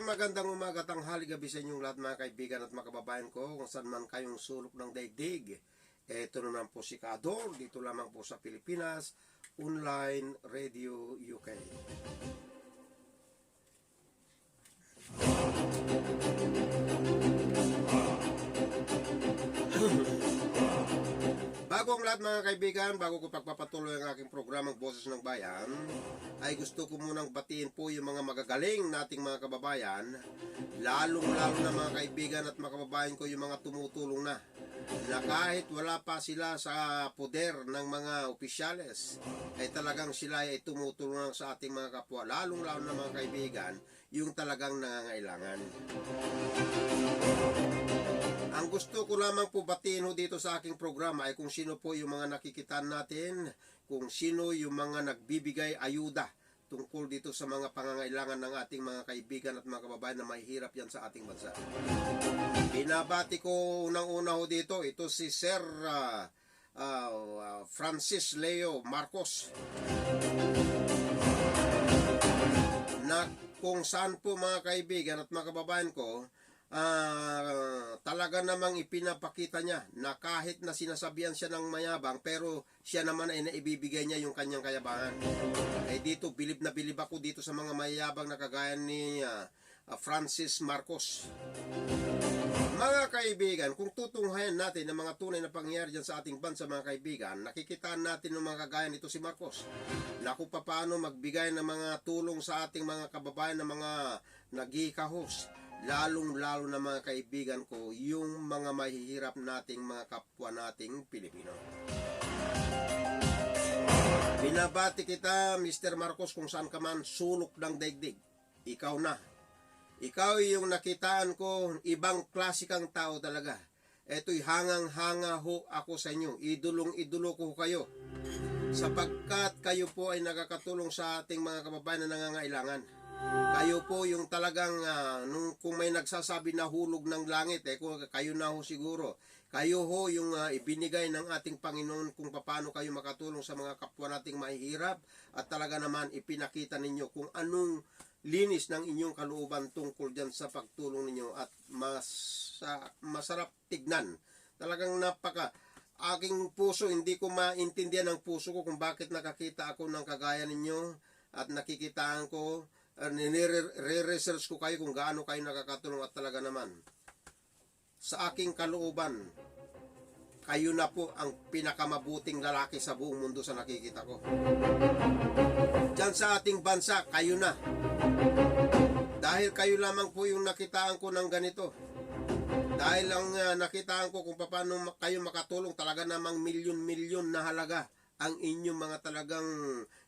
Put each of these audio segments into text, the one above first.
magandang umaga, tanghali, gabi sa inyong lahat mga kaibigan at mga kababayan ko kung saan man kayong sulok ng daigdig. Ito naman po si Kador, dito lamang po sa Pilipinas, Online Radio UK. Bago ang lahat mga kaibigan, bago ko pagpapatuloy ang aking programang Boses ng Bayan, ay gusto ko munang batiin po yung mga magagaling nating mga kababayan, lalong-lalo na mga kaibigan at mga kababayan ko yung mga tumutulong na kahit wala pa sila sa poder ng mga opisyales, ay talagang sila ay tumutulong sa ating mga kapwa, lalong-lalo na mga kaibigan, yung talagang nangangailangan. Ang gusto ko lamang po batiin dito sa aking programa ay kung sino po yung mga nakikitaan natin, kung sino yung mga nagbibigay ayuda tungkol dito sa mga pangangailangan ng ating mga kaibigan at mga kababayan na mahihirap yan sa ating bansa. Binabati ko unang-una dito, ito si Sir Francis Leo Marcos, na kung saan po mga kaibigan at mga kababayan ko, talaga namang ipinapakita niya na kahit na sinasabihan siya ng mayabang, pero siya naman ay naibibigay niya yung kanyang kayabangan. Dito bilib na bilib ako dito sa mga mayabang na kagaya ni Francis Marcos. Mga kaibigan, kung tutunghayan natin ang mga tunay na pangyayari dyan sa ating bansa mga kaibigan, nakikitaan natin ng mga kagaya nito si Marcos na kung paano magbigay ng mga tulong sa ating mga kababayan na mga naghihikahos, lalong-lalo na mga kaibigan ko, yung mga mahihirap nating mga kapwa nating Pilipino. Binabati kita, Mr. Marcos, kung saan ka man sulok ng daigdig. Ikaw na. Ikaw yung nakitaan ko, ibang klase kang tao talaga. Eto'y hangang-hanga ho ako sa inyo. Idulong-idulo ko kayo. Sapagkat kayo po ay nakakatulong sa ating mga kababayan na nangangailangan. Kayo po yung talagang, kung may nagsasabi na hulog ng langit, kayo na ho siguro. Kayo ho yung ibinigay ng ating Panginoon kung paano kayo makatulong sa mga kapwa nating mahihirap, at talaga naman ipinakita ninyo kung anong linis ng inyong kalooban tungkol dyan sa pagtulong ninyo, at masarap tignan. Talagang aking puso, hindi ko maintindihan ang puso ko kung bakit nakakita ako ng kagaya ninyo at nakikitaan ko, nire-research ko kayo kung gaano kayo nakakatulong, at talaga naman sa aking kalooban, kayo na po ang pinakamabuting lalaki sa buong mundo sa nakikita ko. Diyan sa ating bansa, kayo na. Dahil kayo lamang po yung nakitaan ko ng ganito. Dahil ang nakitaan ko kung paano kayo makatulong, talaga namang milyon-milyon na halaga ang inyong mga talagang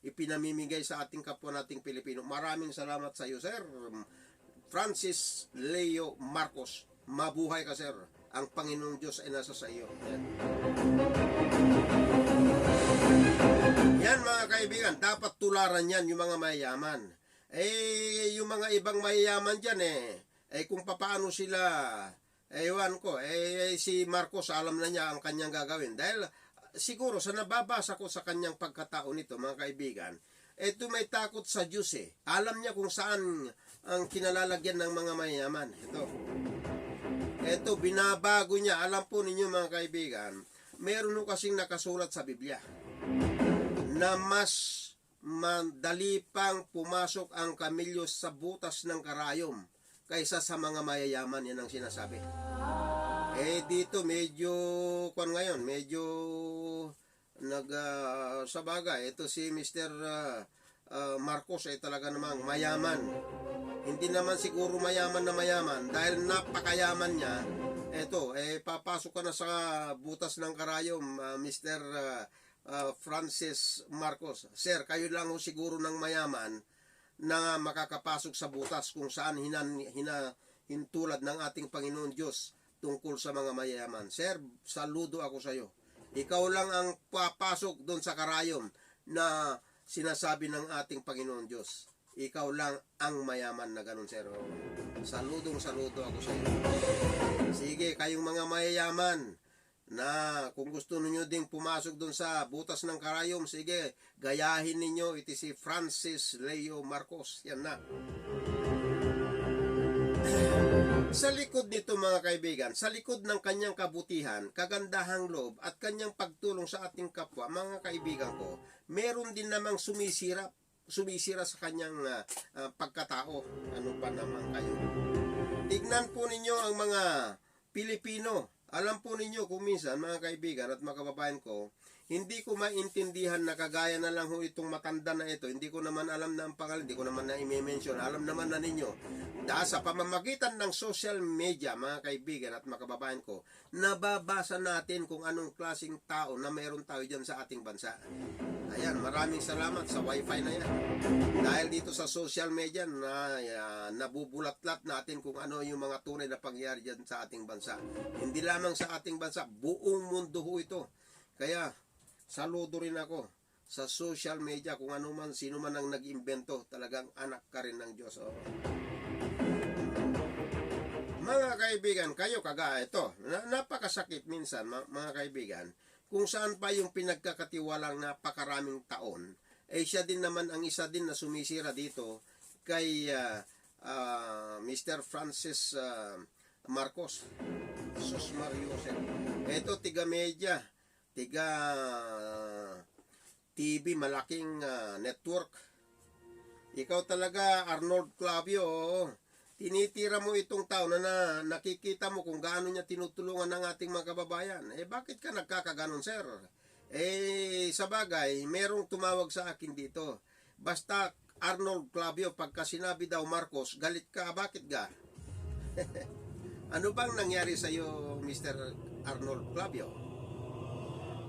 ipinamimigay sa ating kapwa nating Pilipino. Maraming salamat sa iyo, Sir Francis Leo Marcos. Mabuhay ka, Sir. Ang Panginoong Diyos ay nasa sa iyo. Yan mga kaibigan, dapat tularan yan yung mga mayayaman. Yung mga ibang mayayaman dyan kung paano sila, ewan ko, si Marcos alam na niya ang kanyang gagawin. Dahil siguro sa nababasa ko sa kanyang pagkatao nito mga kaibigan, ito may takot sa Diyos Alam niya kung saan ang kinalalagyan ng mga mayayaman. Ito binabago niya. Alam po ninyo mga kaibigan, meron kasing nakasulat sa Biblia na mas madali pang pumasok ang kamilyo sa butas ng karayom kaysa sa mga mayayaman. Yan ang sinasabi. Dito medyo medyo sabaga. Ito si Mr. Marcos ay talaga namang mayaman. Hindi naman siguro mayaman na mayaman, dahil napakayaman niya. Papasok ka na sa butas ng karayom, Mr. Francis Marcos. Sir, kayo lang ho siguro ng mayaman na makakapasok sa butas kung saan hinutulad ng ating Panginoon Diyos tungkol sa mga mayayaman. Sir, saludo ako sa iyo. Ikaw lang ang papasok doon sa karayom na sinasabi ng ating Panginoon Diyos. Ikaw lang ang mayaman na ganun, sir. Saludo ako sa iyo. Sige, kayong mga mayayaman na kung gusto niyo ding pumasok dun sa butas ng karayom, sige, gayahin ninyo. Ito si Francis Leo Marcos. Yan na. Sa likod nito mga kaibigan, sa likod ng kanyang kabutihan, kagandahang loob at kanyang pagtulong sa ating kapwa, mga kaibigan ko, meron din namang sumisira sa kanyang pagkatao. Ano pa naman kayo? Tignan po ninyo ang mga Pilipino. Alam po ninyo kung minsan mga kaibigan at mga kababayan ko, hindi ko maintindihan na kagaya na lang ho itong matanda na ito. Hindi ko naman alam na ang pangalan, hindi ko naman na i-mention. Alam naman na ninyo. Dahil sa pamamagitan ng social media, mga kaibigan at mga kababayan ko, nababasa natin kung anong klaseng tao na mayroon tayo dyan sa ating bansa. Ayan, maraming salamat sa wifi na yan. Dahil dito sa social media, nabubulat-lat natin kung ano yung mga tunay na pangyayari dyan sa ating bansa. Hindi lamang sa ating bansa, buong mundo ho ito. Kaya, saludo rin ako sa social media kung ano man, sino man ang nag-imbento, talagang anak ka rin ng Diyos. Oh. Mga kaibigan, kayo kagaya ito, napakasakit minsan mga kaibigan, kung saan pa yung pinagkakatiwalang napakaraming taon, siya din naman ang isa din na sumisira dito kay Mr. Francis Marcos. Sus Mario. Ito, tiga media, tiga TV, malaking network. Ikaw talaga, Arnold Clavio, tinitira mo itong tao na nakikita mo kung gaano niya tinutulungan ng ating mga kababayan. Bakit ka nagkakaganon, sir? Sa bagay, merong tumawag sa akin dito. Basta Arnold Clavio, pagka sinabi daw Marcos, galit ka, bakit ga? Ano bang nangyari sa iyo, Mr. Arnold Clavio?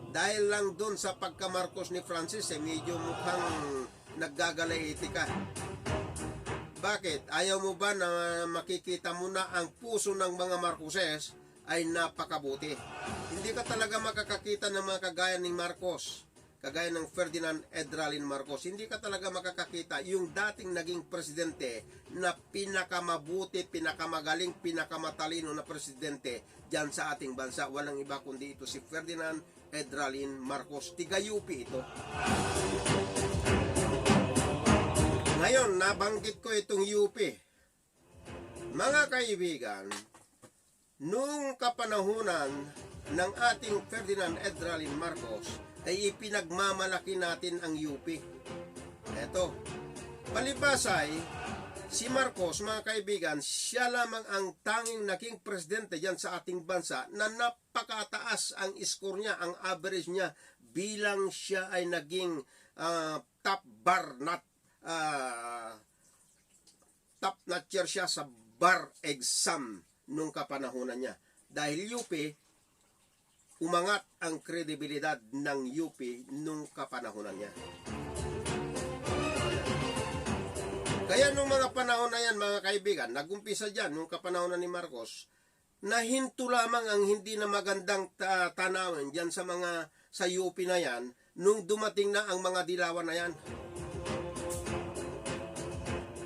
Dahil lang doon sa pagka-Marcos ni Francis, medyo mukhang naggagalaiti ka. Bakit? Ayaw mo ba na makikita mo na ang puso ng mga Marcoses ay napakabuti? Hindi ka talaga makakakita ng mga kagaya ni Marcos, kagaya ng Ferdinand Edralin Marcos. Hindi ka talaga makakakita yung dating naging presidente na pinakamabuti, pinakamagaling, pinakamatalino na presidente dyan sa ating bansa. Walang iba kundi ito si Ferdinand Edralin Marcos. Tiga-UP ito. Ngayon, nabanggit ko itong UP. Mga kaibigan, nung kapanahunan ng ating Ferdinand Edralin Marcos, ay ipinagmamalaki natin ang UP. Eto, palibasay, si Marcos, mga kaibigan, siya lamang ang tanging naging presidente dyan sa ating bansa na napakataas ang score niya, ang average niya, bilang siya ay naging top notcher siya sa bar exam nung kapanahunan niya. Dahil UP, umangat ang kredibilidad ng UP nung kapanahunan niya. Kaya nung mga panahon na yan, mga kaibigan, nagumpisa dyan nung kapanahonan ni Marcos, nahinto lamang ang hindi na magandang tanawin dyan sa UP na yan, nung dumating na ang mga dilawan na yan.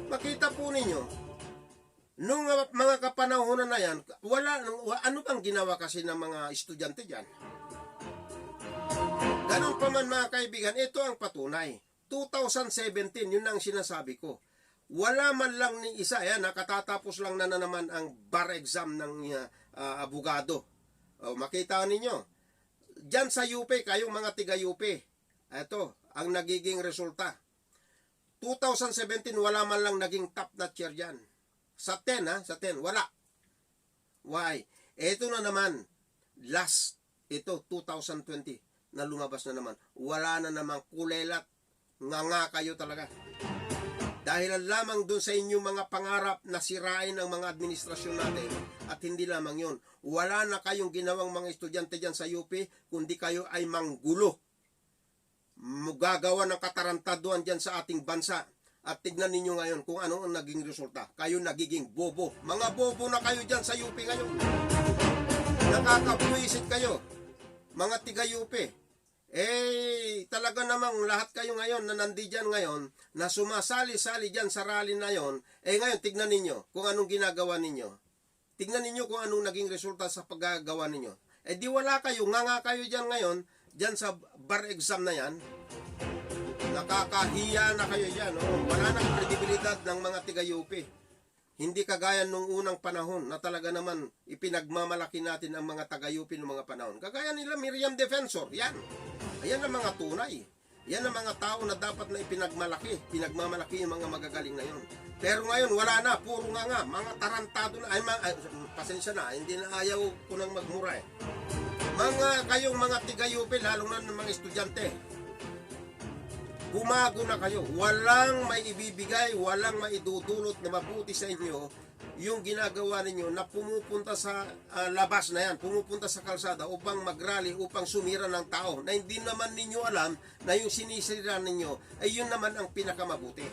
Makita po ninyo, nung mga kapanahonan na yan, ano bang ginawa kasi ng mga estudyante dyan? Ganun pa man mga kaibigan, ito ang patunay. 2017, yun ang sinasabi ko. Wala man lang ni isa, nakatatapos lang na naman ang bar exam ng abogado. Makita ninyo, dyan sa UP, kayong mga tiga-UP, ito ang nagiging resulta. 2017, wala man lang naging top notcher dyan. Sa 10, wala. Why? Ito na naman, last, ito, 2020, na lumabas na naman. Wala na namang kulelat, nga kayo talaga. Dahil lamang doon sa inyong mga pangarap na sirain ang mga administrasyon natin. At hindi lamang yun. Wala na kayong ginawang mga estudyante dyan sa UP, kundi kayo ay manggulo. Gagawa ng katarantaduan dyan sa ating bansa. At tignan ninyo ngayon kung ano ang naging resulta. Kayo nagiging bobo. Mga bobo na kayo dyan sa UP ngayon. Nakakabuisit kayo. Mga tiga-UP. Talaga namang lahat kayo ngayon na nandiyan ngayon, na sumasali-sali dyan sa rally na yon, ngayon tignan ninyo kung anong ginagawa ninyo. Tignan ninyo kung anong naging resulta sa paggagawa ninyo. Di wala kayo, nga kayo dyan ngayon, dyan sa bar exam na yan. Nakakahiya na kayo dyan. Wala nang kredibilidad ng mga tiga-UP. Hindi kagaya nung unang panahon na talaga naman ipinagmamalaki natin ang mga taga-UP ng mga panahon. Kagaya nila Miriam Defensor, yan. Ayan ang mga tunay. Yan ang mga tao na dapat na pinagmamalaki yung mga magagaling na yun. Pero ngayon, wala na, puro nga, mga tarantado na, pasensya na, hindi na ayaw ko nang magmura eh. Kayong mga tiga-UP, lalo na ng mga estudyante, bumago na kayo. Walang may ibibigay, walang maidudulot na mabuti sa inyo yung ginagawa ninyo na pumupunta sa labas na yan, pumupunta sa kalsada upang magrally, upang sumira ng tao na hindi naman ninyo alam na yung sinisira ninyo ay yun naman ang pinakamabuti.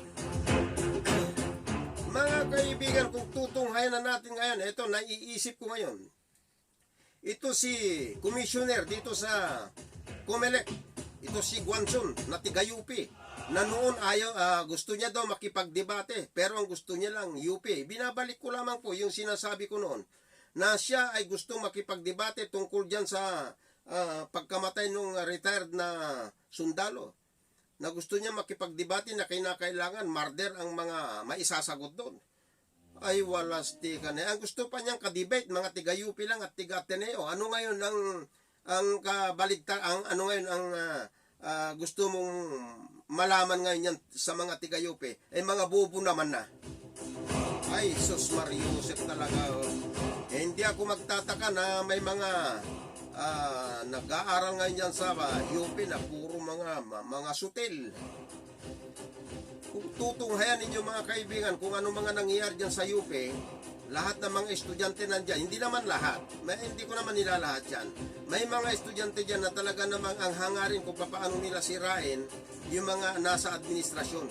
Mga kaibigan, kung tutunghayan na natin ngayon, ito, naiisip ko ngayon, ito si Commissioner dito sa Comelec, ito si Guanzon na tiga-UP, na noon gusto niya daw makipagdebate, pero ang gusto niya lang UP. Binabalik ko lamang po yung sinasabi ko noon, na siya ay gusto makipagdebate tungkol dyan sa pagkamatay ng retired na sundalo, na gusto niya makipagdebate na kinakailangan murder ang mga maisasagot doon. Ay walas tika na. Ang gusto pa niyang kadebate, mga tiga-UP lang at tiga-Ateneo. Ano ngayon ang kabaligtad, ano ngayon ang gusto mong malaman ngayon yan sa mga tiga-UP, mga bobo naman na. Ay, sus Mariusep talaga. Hindi ako magtataka na may mga nag-aaral ngayon yan sa UP na puro mga sutil. Kung tutunghayan ninyo mga kaibigan kung ano mga nangyayari dyan sa UP, lahat ng mga estudyante nandyan, hindi naman lahat, hindi ko naman nila lahat yan. May mga estudyante dyan na talaga namang ang hangarin kung paano nila sirain yung mga nasa administrasyon.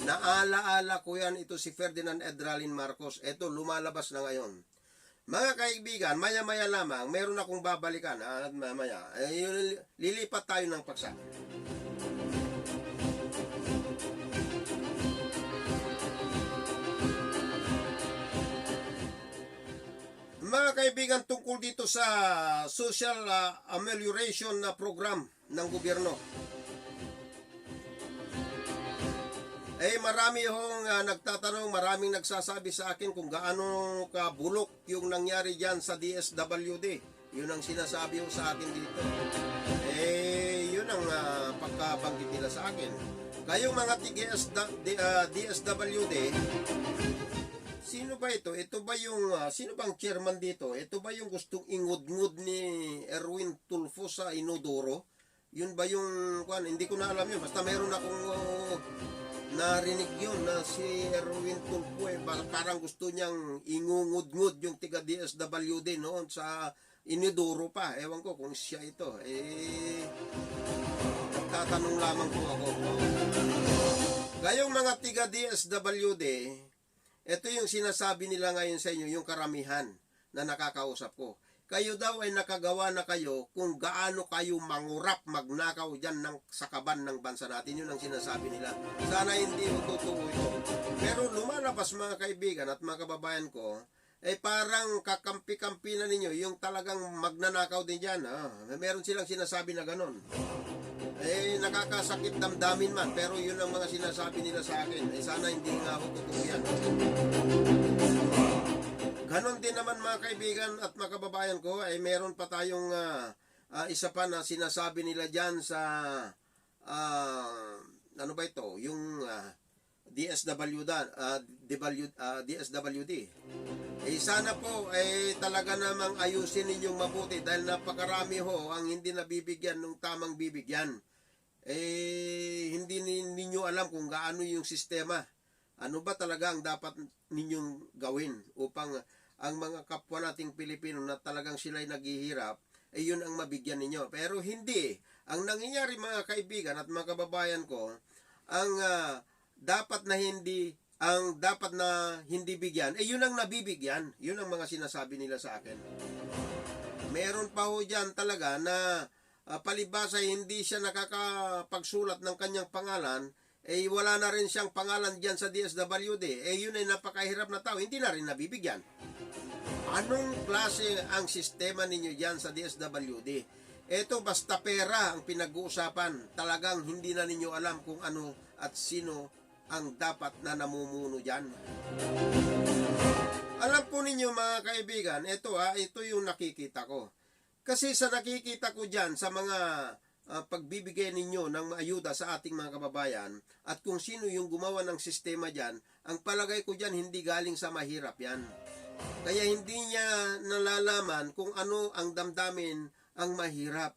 Naalaala ko yan, ito si Ferdinand Edralin Marcos. Ito, lumalabas na ngayon. Mga kaibigan, maya-maya lamang, meron akong babalikan. At maya, lilipat tayo ng paksa. Mga kaibigan, tungkol dito sa social amelioration na program ng gobyerno. Marami hong nagtatanong, maraming nagsasabi sa akin kung gaano kabulok yung nangyari dyan sa DSWD. Yun ang sinasabi ho sa akin dito. Yun ang pagkabanggit nila sa akin. Kayong mga DSWD, sino ba ito? Ito ba yung, sino bang chairman dito? Ito ba yung gustong ingud-ngud ni Erwin Tulfo sa Inodoro? Yun ba yung, hindi ko na alam yun. Basta meron akong narinig yun na si Erwin Tulfo parang gusto niyang ingungud-ngud yung tiga DSWD noon sa Inodoro pa. Ewan ko kung siya ito. Nagtatanong lamang po ako. Gayong mga tiga DSWD, ito yung sinasabi nila ngayon sa inyo, yung karamihan na nakakausap ko. Kayo daw ay nakagawa na kayo kung gaano kayo mangurap, magnakaw dyan sa kaban ng bansa natin. Yun ang sinasabi nila. Sana hindi mo totoo ito. Pero lumalabas mga kaibigan at mga kababayan ko, parang kakampi-kampi na ninyo yung talagang magnanakaw din dyan. Meron silang sinasabi na ganon. Nakakasakit damdamin man, pero yun ang mga sinasabi nila sa akin. Sana hindi nga ako totoo yan. Ganon din naman mga kaibigan at mga kababayan ko, meron pa tayong isa pa na sinasabi nila dyan sa ano ba ito? Yung DSWD. Sana po talaga namang ayusin ninyong mabuti dahil napakarami ho ang hindi nabibigyan ng tamang bibigyan. Hindi ninyo alam kung gaano yung sistema. Ano ba talaga ang dapat ninyong gawin upang ang mga kapwa nating Pilipino na talagang sila'y naghihirap, yun ang mabigyan ninyo. Pero hindi. Ang nangyayari mga kaibigan at mga kababayan ko, ang dapat na hindi bigyan, yun ang nabibigyan. Yun ang mga sinasabi nila sa akin. Meron pa ho dyan talaga na palibasa hindi siya nakakapagsulat ng kanyang pangalan, wala na rin siyang pangalan dyan sa DSWD. Yun ay napakahirap na tao, hindi na rin nabibigyan. Anong klase ang sistema ninyo dyan sa DSWD? Ito basta pera ang pinag-uusapan. Talagang hindi na ninyo alam kung ano at sino ang dapat na namumuno dyan. Alam po ninyo mga kaibigan, ito yung nakikita ko. Kasi sa nakikita ko dyan sa mga pagbibigay ninyo ng ayuda sa ating mga kababayan at kung sino yung gumawa ng sistema dyan, ang palagay ko dyan hindi galing sa mahirap yan. Kaya hindi niya nalalaman kung ano ang damdamin ang mahirap.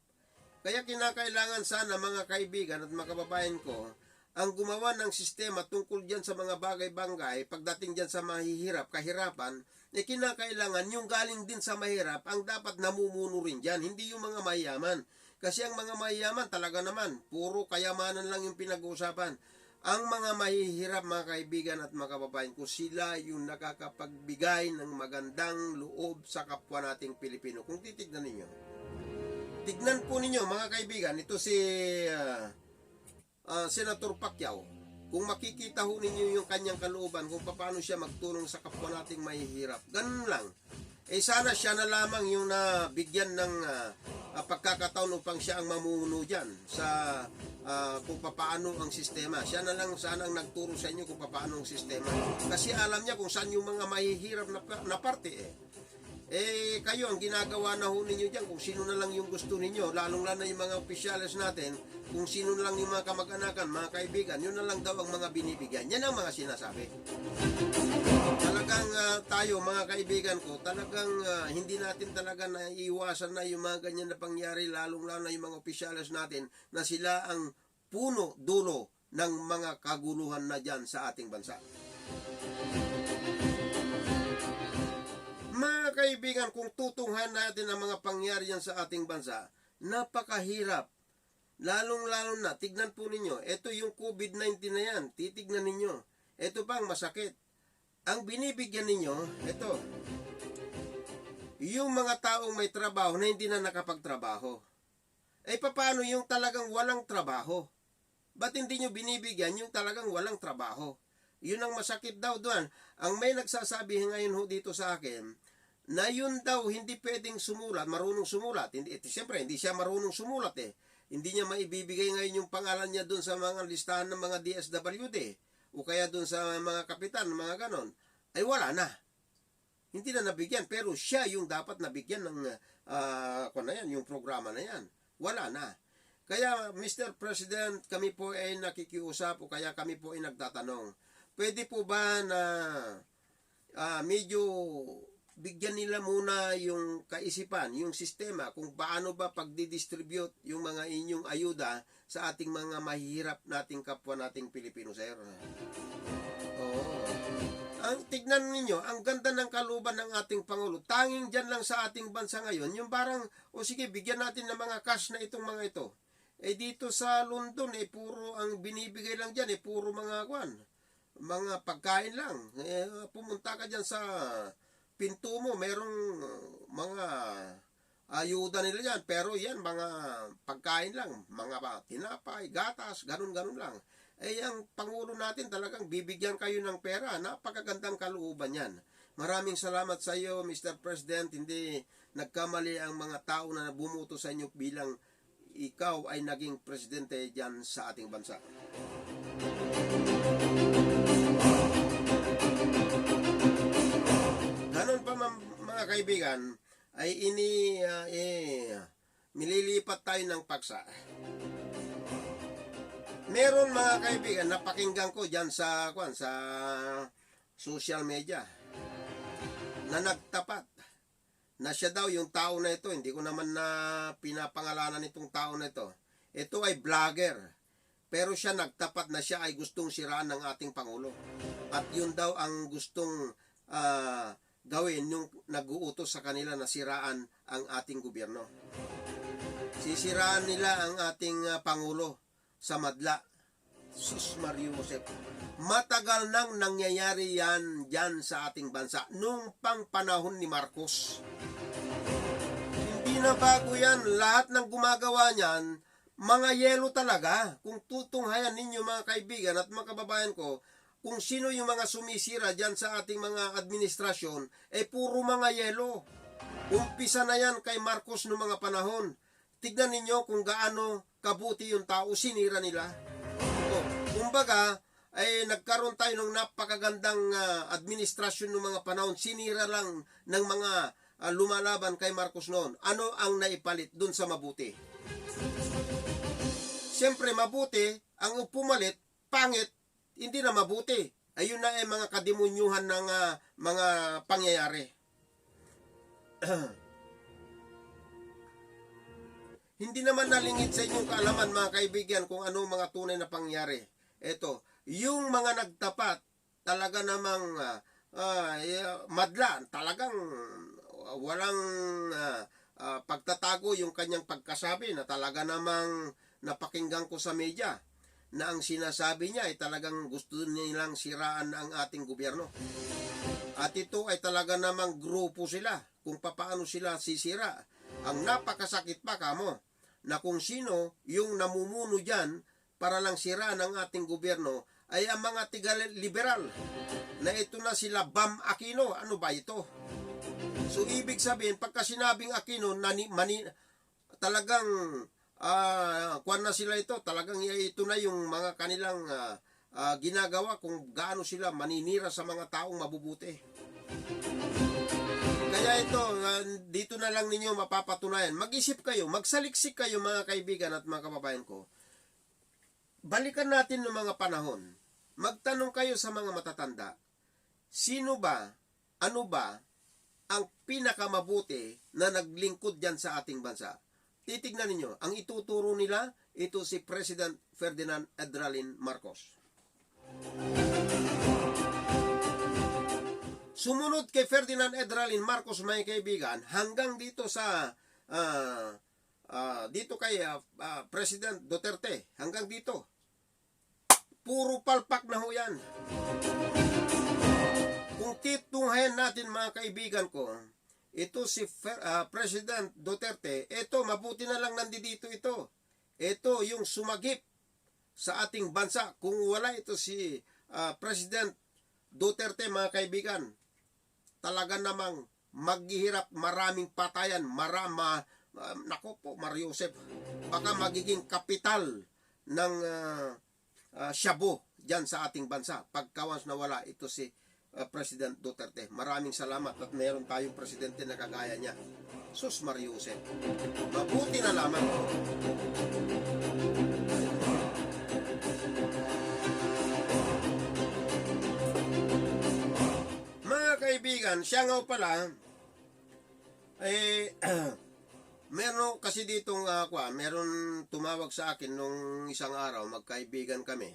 Kaya kinakailangan sana mga kaibigan at mga kababayan ko, ang gumawa ng sistema tungkol dyan sa mga bagay-bagay, pagdating dyan sa mahihirap, kahirapan, kinakailangan yung galing din sa mahirap, ang dapat namumuno rin dyan, hindi yung mga mayaman. Kasi ang mga mayaman talaga naman, puro kayamanan lang yung pinag-uusapan. Ang mga mahihirap mga kaibigan at mga kababayan ko, sila yung nakakapagbigay ng magandang loob sa kapwa nating Pilipino. Kung titignan ninyo, tignan po ninyo mga kaibigan, ito si Senator Pacquiao, kung makikita ho ninyo yung kanyang kalooban kung paano siya magtulong sa kapwa nating mahihirap, ganun lang. Sana siya na lamang yung nabigyan ng pagkakataon upang siya ang mamuno dyan sa kung paano ang sistema. Siya na lang sana ang nagturo sa inyo kung paano ang sistema. Kasi alam niya kung saan yung mga mahihirap na parte kayo ang ginagawa na ho ninyo dyan kung sino na lang yung gusto ninyo, lalong-lalo na yung mga opisyalis natin, kung sino na lang yung mga kamag-anakan, mga kaibigan, yun na lang daw ang mga binibigyan. Yan ang mga sinasabi. Talagang tayo mga kaibigan ko, talagang hindi natin talaga naiiwasan na yung mga ganyan na pangyari, lalong-lalo na yung mga opisyalis natin na sila ang puno, dulo ng mga kaguluhan na dyan sa ating bansa. Mga kaibigan, kung tutunghan natin ang mga pangyari yan sa ating bansa, napakahirap. Lalong-lalo na, tignan po ninyo, ito yung COVID-19 na yan, titignan ninyo. Ito pang masakit. Ang binibigyan ninyo, ito, yung mga taong may trabaho na hindi na nakapagtrabaho. Paano yung talagang walang trabaho? Ba't hindi nyo binibigyan yung talagang walang trabaho? Yun ang masakit daw doon. Ang may nagsasabi ngayon ho dito sa akin, na yun daw hindi pwedeng sumulat, marunong sumulat. Siyempre, hindi siya marunong sumulat Hindi niya maibibigay ngayon yung pangalan niya doon sa mga listahan ng mga DSWD o kaya doon sa mga kapitan, mga ganon. Wala na. Hindi na nabigyan, pero siya yung dapat nabigyan ng yung programa na yan. Wala na. Kaya, Mr. President, kami po ay nakikiusap o kaya kami po ay nagtatanong, pwede po ba na medyo bigyan nila muna yung kaisipan, yung sistema, kung paano ba pagdidistribute yung mga inyong ayuda sa ating mga mahihirap nating kapwa nating Pilipino, sir. Oo. Ang tignan ninyo, ang ganda ng kalooban ng ating Pangulo. Tanging dyan lang sa ating bansa ngayon, yung parang, sige, bigyan natin ng mga cash na itong mga ito. Dito sa London, puro ang binibigay lang dyan, puro mga mga pagkain lang. Pumunta ka dyan sa pinto mo, merong mga ayuda nila yan, pero yan, mga pagkain lang, mga tinapay, gatas, ganun-ganun lang. Ang Pangulo natin talagang bibigyan kayo ng pera, napakagandang kalooban yan. Maraming salamat sa iyo, Mr. President, hindi nagkamali ang mga tao na bumuto sa inyo bilang ikaw ay naging presidente dyan sa ating bansa. Ganun pa mga kaibigan, ay mililipat tayo ng paksa. Meron mga kaibigan, napakinggan ko dyan sa social media na nagtapat na siya daw yung tao na ito, hindi ko naman na pinapangalanan itong tao na ito. Ito ay vlogger, pero siya nagtapat na siya ay gustong siraan ng ating Pangulo. At yun daw ang gustong gawin yung nag-uutos sa kanila na siraan ang ating gobyerno. Sisiraan nila ang ating Pangulo sa madla. Sus Mario Josep. Matagal nang nangyayari yan dyan sa ating bansa. Nung pang panahon ni Marcos. Hindi na bago yan. Lahat ng gumagawa niyan, mga yelo talaga. Kung tutunghayan ninyo mga kaibigan at mga kababayan ko, kung sino yung mga sumisira dyan sa ating mga administrasyon, puro mga yelo. Umpisa na yan kay Marcos noong mga panahon. Tignan ninyo kung gaano kabuti yung tao, sinira nila. Kumbaga, ay nagkaroon tayo ng napakagandang administrasyon ng mga panahon. Sinira lang ng mga lumalaban kay Marcos noon. Ano ang naipalit dun sa mabuti? Siyempre mabuti, ang pumalit, pangit, hindi na mabuti. Ayun na ay mga kadimunyuhan ng mga pangyayari. Hindi naman nalingid sa inyong kaalaman mga kaibigan kung ano mga tunay na pangyari. Ito, yung mga nagtapat, talaga namang madla, talagang walang pagtatago yung kanyang pagkasabi na talaga namang napakinggan ko sa media na ang sinasabi niya ay talagang gusto nilang siraan ang ating gobyerno. At ito ay talaga namang grupo sila kung paano sila sisira. Ang napakasakit pa kamo na kung sino yung namumuno dyan para lang siraan ang ating gobyerno ay ang mga tiga-liberal na ito na sila Bam Aquino. Ano ba ito? So ibig sabihin pagka sinabing Aquino talagang kuwan na sila ito, talagang ito na yung mga kanilang ginagawa kung gaano sila maninira sa mga taong mabubuti. Kaya ito, dito na lang ninyo mapapatunayan. Mag-isip kayo, magsaliksik kayo mga kaibigan at mga kababayan ko. Balikan natin ng mga panahon. Magtanong kayo sa mga matatanda. Sino ba, ano ba, ang pinakamabuti na naglingkod dyan sa ating bansa? Titignan ninyo, ang ituturo nila, ito si President Ferdinand Edralin Marcos. Sumunod kay Ferdinand Edralin Marcos, mga kaibigan, hanggang dito sa dito kay President Duterte, hanggang dito. Puro palpak na ho yan. Kung titunghayan natin mga kaibigan ko, ito si President Duterte, ito mabuti na lang nandito ito. Ito yung sumagip sa ating bansa. Kung wala ito si President Duterte mga kaibigan, talaga namang maghihirap, maraming patayan, nako po, Mariusep, baka magiging kapital ng shabu dyan sa ating bansa pagkawas na wala ito si President Duterte. Maraming salamat at meron tayong presidente na kagaya niya. Sus Mariusep, mabuti na lamang. Kaibigan, siya nga pala meron kasi ditong meron tumawag sa akin nung isang araw, magkaibigan kami.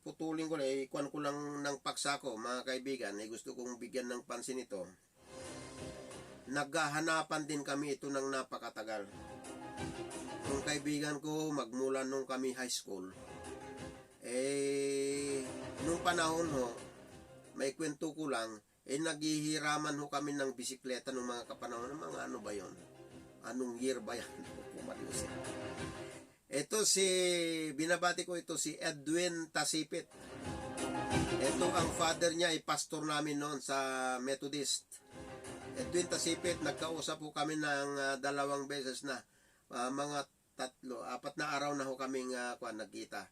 Putulin ko lang, kuwan ko lang ng paksa ko, mga kaibigan, gusto kong bigyan ng pansin ito. Naghahanapan din kami ito ng napakatagal. Yung kaibigan ko, magmula nung kami high school. Nung panahon ho, may kwento ko lang, naghihiraman ho kami ng bisikleta ng mga kapanahon. Mga ano ba yon? Anong year ba yan? Ito binabati ko ito si Edwin Tasipit. Ito ang father niya ay pastor namin noon sa Methodist. Edwin Tasipit, nagkausap po kami ng 2 beses na. Mga 4 na araw na ho kaming nagkita.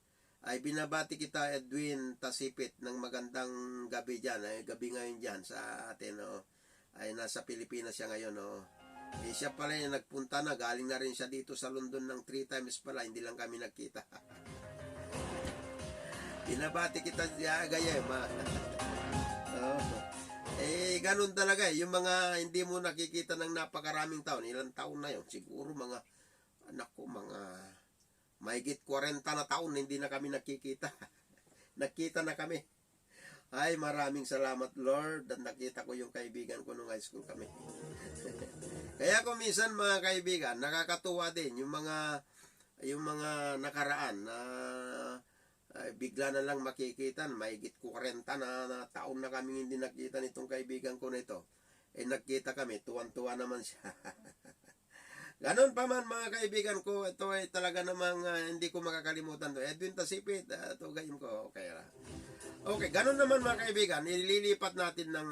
Ay binabati kita Edwin Tasipit ng magandang gabi dyan. Gabi ngayon dyan sa atin. Ay nasa Pilipinas siya ngayon. Siya pala yung nagpunta na. Galing na rin siya dito sa London ng 3 times pala. Hindi lang kami nagkita. Binabati kita gaya. Ganun talaga. Yung mga hindi mo nakikita ng napakaraming taon. Ilang taon na yun? Siguro mga mahigit 40 na taon na hindi na kami nakikita. Nakita na kami. Ay, maraming salamat Lord at nakita ko yung kaibigan ko nung high school kami. Kaya kung minsan mga kaibigan, nakakatuwa din yung mga nakaraan na bigla na lang makikita. Mahigit 40 na taon na kami hindi nakita nitong kaibigan ko na ito. Nakita kami, tuwan-tuwa naman siya. Ganon pa man mga kaibigan ko, ito ay talaga namang hindi ko makakalimutan to. Edwin Tasipit, ito gayim ko. Okay, ganon naman mga kaibigan, ililipat natin ng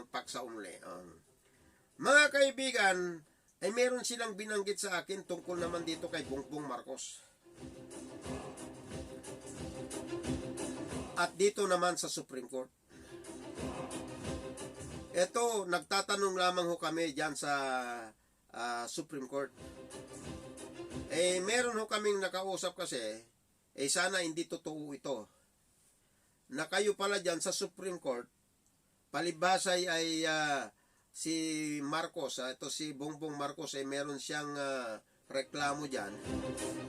paksa umli. Mga kaibigan, ay meron silang binanggit sa akin tungkol naman dito kay Bongbong Marcos. at dito naman sa Supreme Court. Ito, nagtatanong lamang ho kami dyan sa Supreme Court. Meron ho kaming nakausap kasi, sana hindi totoo ito. Na kayo pala dyan sa Supreme Court, palibhasay ay si Marcos, ito si Bongbong Marcos, meron siyang reklamo dyan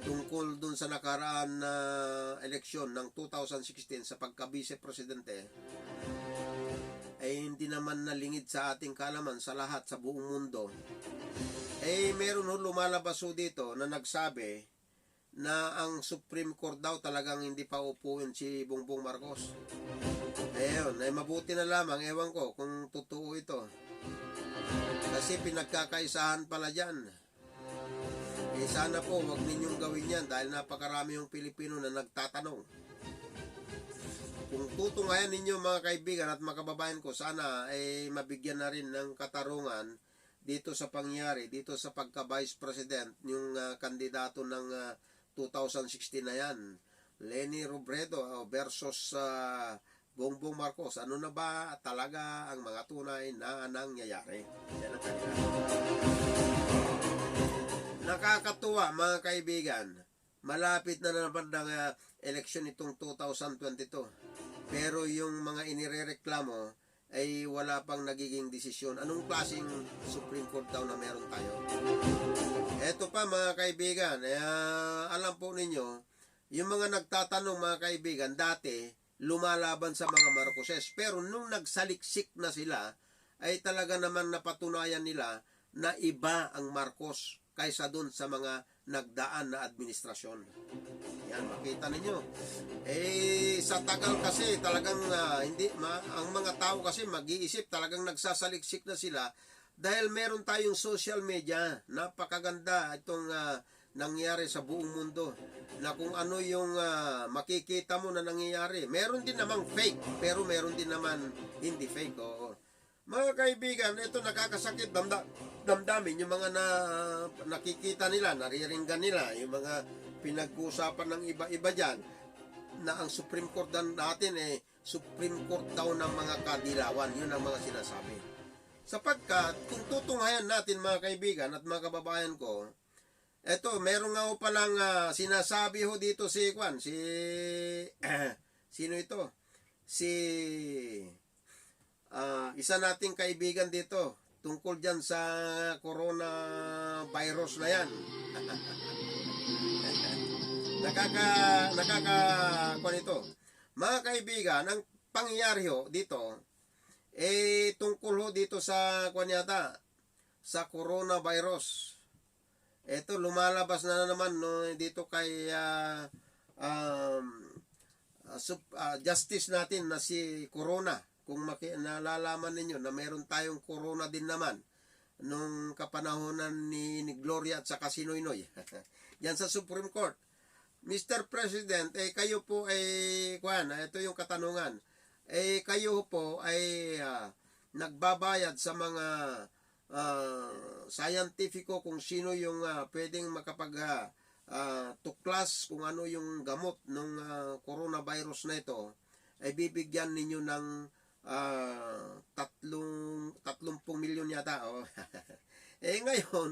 tungkol dun sa nakaraan na eleksyon ng 2016 sa pagka-vice presidente. Hindi naman nalingid sa ating kaalaman sa lahat sa buong mundo. Meron ho lumalabas ho dito na nagsabi na ang Supreme Court daw talagang hindi pa upuin si Bongbong Marcos. Ayun, mabuti na lamang, ewan ko kung totoo ito. Kasi pinagkakaisahan pala dyan. Sana po, wag ninyong gawin yan dahil napakarami yung Pilipino na nagtatanong. Kung tutunghayan ninyo mga kaibigan at mga kababayan ko, sana mabigyan na rin ng katarungan dito sa pangyari, dito sa pagka-Vice President, yung kandidato ng 2016 na yan, Leni Robredo versus Bongbong Marcos. Ano na ba talaga ang mga tunay na nangyayari? Yan ang kanila. Nakakatuwa mga kaibigan, malapit na naman ng eleksyon itong 2022. Pero yung mga inirereklamo ay wala pang nagiging desisyon. Anong klaseng Supreme Court daw na meron tayo? Eto pa mga kaibigan, alam po ninyo, yung mga nagtatanong mga kaibigan, dati lumalaban sa mga Marcoses. Pero nung nagsaliksik na sila, ay talaga naman napatunayan nila na iba ang Marcos kaysa dun sa mga nagdaan na administrasyon. Yan, makita ninyo. Sa tagal kasi talagang ang mga tao kasi mag-iisip, talagang nagsasaliksik na sila dahil meron tayong social media. Napakaganda itong nangyari sa buong mundo na kung ano yung makikita mo na nangyayari. Meron din namang fake, pero meron din naman hindi fake. Oo. Mga kaibigan, ito nakakasakit damdamin yung mga nakikita nila, nariringgan nila, yung mga pinag-uusapan ng iba-iba dyan, na ang Supreme Court natin Supreme Court daw ng mga kadilawan. Yun ang mga sinasabi. Sapagkat, kung tutunghayan natin mga kaibigan at mga kababayan ko, eto, meron nga ho palang sinasabi ho dito si sino ito? Isa nating kaibigan dito tungkol dyan sa coronavirus na yan. Nakaka ito. Mga kaibigan, ang pangyayari ho dito, tungkol ho dito sa sa coronavirus. Ito, lumalabas na naman dito kay justice natin na si Corona. Kung nalalaman ninyo na meron tayong corona din naman nung kapanahonan ni Gloria at saka si Noynoy. Yan sa Supreme Court. Mr. President, kayo po ito yung katanungan. Kayo po ay nagbabayad sa mga scientifico kung sino yung pwedeng tuklas kung ano yung gamot ng coronavirus na ito, ay bibigyan ninyo ng 30 milyon yata. Ngayon,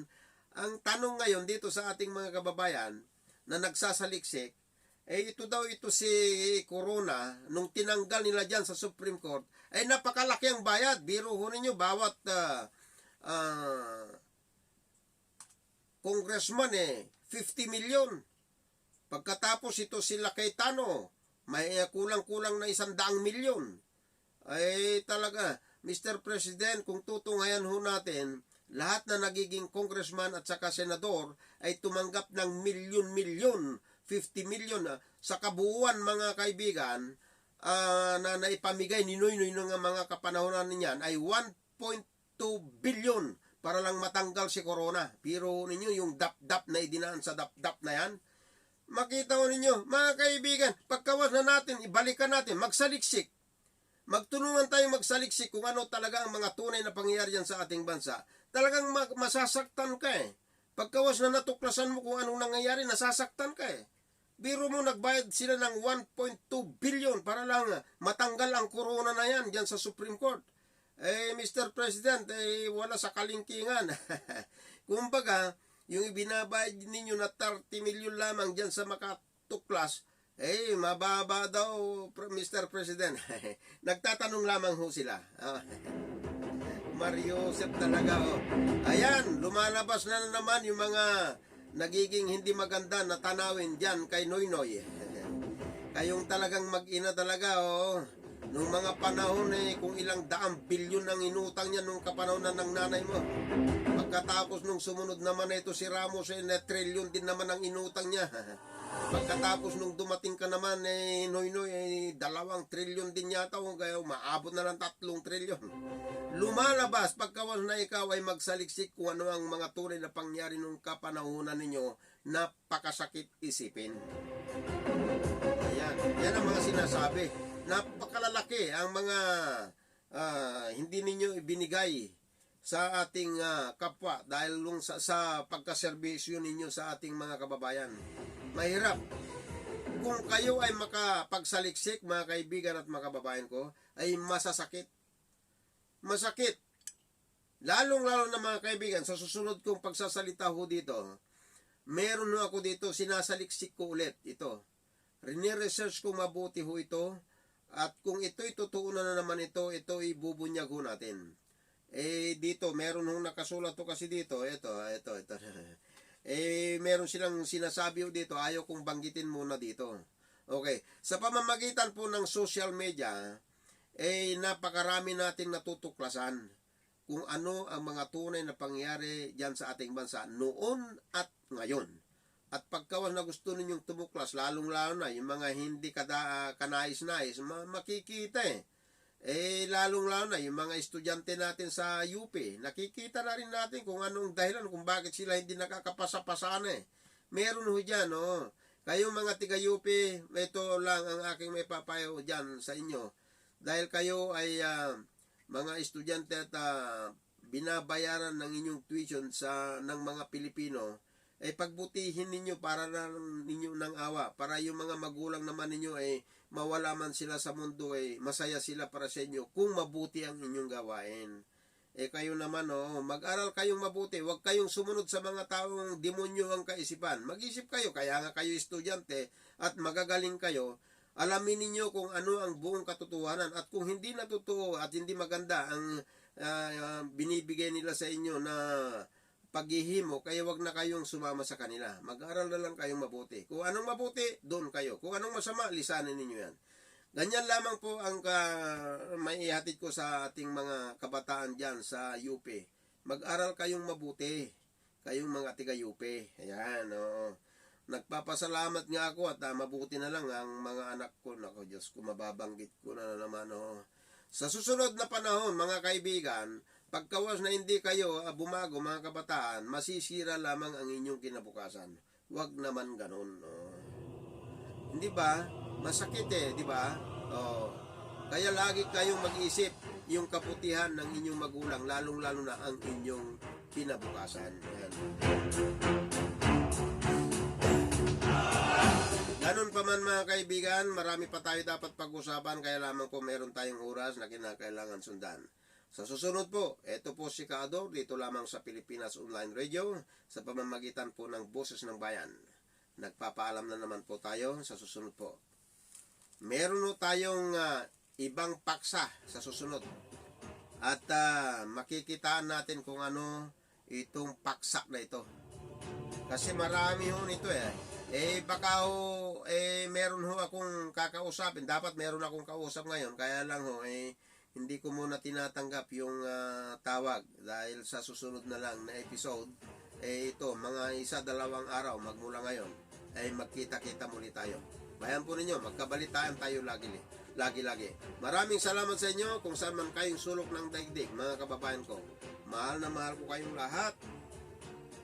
ang tanong ngayon dito sa ating mga kababayan na nagsasaliksik, ito si Corona, nung tinanggal nila dyan sa Supreme Court, ay napakalaki ang bayad. Biro ho ninyo, bawat congressman 50 milyon. Pagkatapos ito sila Cayetano, may kulang-kulang na 100 milyon. Talaga, Mr. President, kung tutunghayan ho natin, lahat na nagiging congressman at saka senador ay tumanggap ng milyon-milyon, 50 milyon sa kabuuan mga kaibigan, na naipamigay ni Noynoy ng mga kapanahonan niyan ay 1.2 billion para lang matanggal si Corona. Pero ninyo yung dap-dap na idinaan sa dap-dap na yan, makita ko ninyo, mga kaibigan, pagkawas na natin, ibalikan natin, magsaliksik. Magtulungan tayo magsaliksik kung ano talaga ang mga tunay na pangyayari yan sa ating bansa. Talagang masasaktan ka Pagkawas na natuklasan mo kung anong nangyayari, nasasaktan ka Biro mo, nagbayad sila ng 1.2 billion para lang matanggal ang corona na yan dyan sa Supreme Court. Mr. President, wala sa kalingkingan. Kumbaga, yung ibinabayad ninyo na 30 million lamang dyan sa makatuklas, mababa daw, Mr. President. Nagtatanong lamang ho sila. Mario Joseph talaga, Ayan, lumalabas na naman yung mga nagiging hindi maganda na tanawin dyan kay Noynoy. Kayong talagang mag-ina talaga, Nung mga panahon kung ilang daang bilyon ang inutang niya nung kapanahonan ng nanay mo. Pagkatapos nung sumunod naman ito si Ramos, na trillion din naman ang inutang niya. Pagkatapos nung dumating ka naman, Noynoy, 2 trillion din yata, kaya maabot na lang 3 trillion. Lumalabas pagkawas na ikaw ay magsaliksik kung ano ang mga tunay na pangyari nung kapanahonan ninyo, napakasakit isipin. Ayan, yan ang mga sinasabi. Napakalalaki ang mga hindi ninyo ibinigay sa ating kapwa dahil sa pagkaserbisyo ninyo sa ating mga kababayan. Mahirap. Kung kayo ay makapagsaliksik, mga kaibigan at mga kababayan ko, ay masasakit. Masakit. Lalong-lalo na mga kaibigan, sa susunod kong pagsasalita ho dito, meron ho ako dito, sinasaliksik ko ulit ito. Rine-research ko mabuti ho ito. At kung ito'y totoo na naman ito ibubunyag ho natin. Dito, meron hong nakasulat to kasi dito. Ito. Meron silang sinasabi ho dito, ayaw kong banggitin muna dito. Okay. Sa pamamagitan po ng social media, napakarami nating natutuklasan kung ano ang mga tunay na pangyayari dyan sa ating bansa noon at ngayon. At pagkawas na gusto ninyong tumuklas, lalong-lalo na yung mga hindi kanais-nais, makikita lalong-lalo na yung mga estudyante natin sa UP, nakikita na rin natin kung anong dahilan, kung bakit sila hindi nakakapasa-pasaan Meron ho dyan, Kayong mga tiga-UP, ito lang ang aking may papayo dyan sa inyo. Dahil kayo ay mga estudyante at binabayaran ng inyong tuition ng mga Pilipino, pagbutihin ninyo para ninyo ng awa, para yung mga magulang naman ninyo mawala man sila sa mundo, masaya sila para sa inyo kung mabuti ang inyong gawain. Kayo naman, mag-aral kayong mabuti, huwag kayong sumunod sa mga taong demonyo ang kaisipan. Mag-isip kayo, kaya nga kayo estudyante at magagaling kayo, alamin ninyo kung ano ang buong katotohanan, at kung hindi natutuo at hindi maganda ang binibigay nila sa inyo na paghihimo, kaya wag na kayong sumama sa kanila. Mag-aral na lang kayong mabuti. Kung anong mabuti, doon kayo. Kung anong masama, lisanin ninyo yan. Ganyan lamang po ang maihatid ko sa ating mga kabataan dyan sa UP. Mag-aral kayong mabuti. Kayong mga tiga-UP. Ayan, Nagpapasalamat nga ako at mabuti na lang ang mga anak ko. Naku, Diyos ko, mababanggit ko na naman, Sa susunod na panahon, mga kaibigan, pagkawas na hindi kayo bumago, mga kabataan, masisira lamang ang inyong kinabukasan. Huwag naman ganun. Hindi ba? Masakit di ba? Kaya lagi kayong mag-isip yung kaputihan ng inyong magulang, lalong-lalo na ang inyong kinabukasan. Ayan. Ganun pa man mga kaibigan, marami pa tayo dapat pag-usapan, kaya lamang po meron tayong oras na kinakailangan sundan. Sa susunod po, ito po si Kaador, dito lamang sa Pilipinas Online Radio, sa pamamagitan po ng Boses ng Bayan. Nagpapaalam na naman po tayo sa susunod po. Meron po tayong ibang paksa sa susunod. At makikitaan natin kung ano itong paksa na ito. Kasi marami ho nito baka meron ho akong kakausapin. Dapat meron akong kausap ngayon, kaya lang hindi ko muna tinatanggap yung tawag dahil sa susunod na lang na episode, ito, mga 1-2 araw magmula ngayon, magkita-kita muli tayo. Bayan po ninyo, magkabalitaan tayo lagi-lagi. Maraming salamat sa inyo kung saan man kayong sulok ng daigdig, mga kababayan ko. Mahal na mahal ko kayong lahat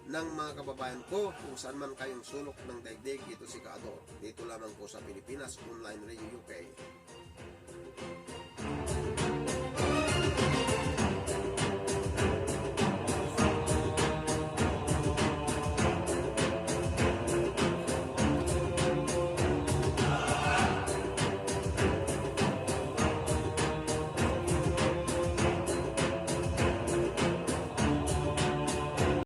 ng mga kababayan ko kung saan man kayong sulok ng daigdig. Ito si Kaador, dito lamang po sa Pilipinas Online Radio UK.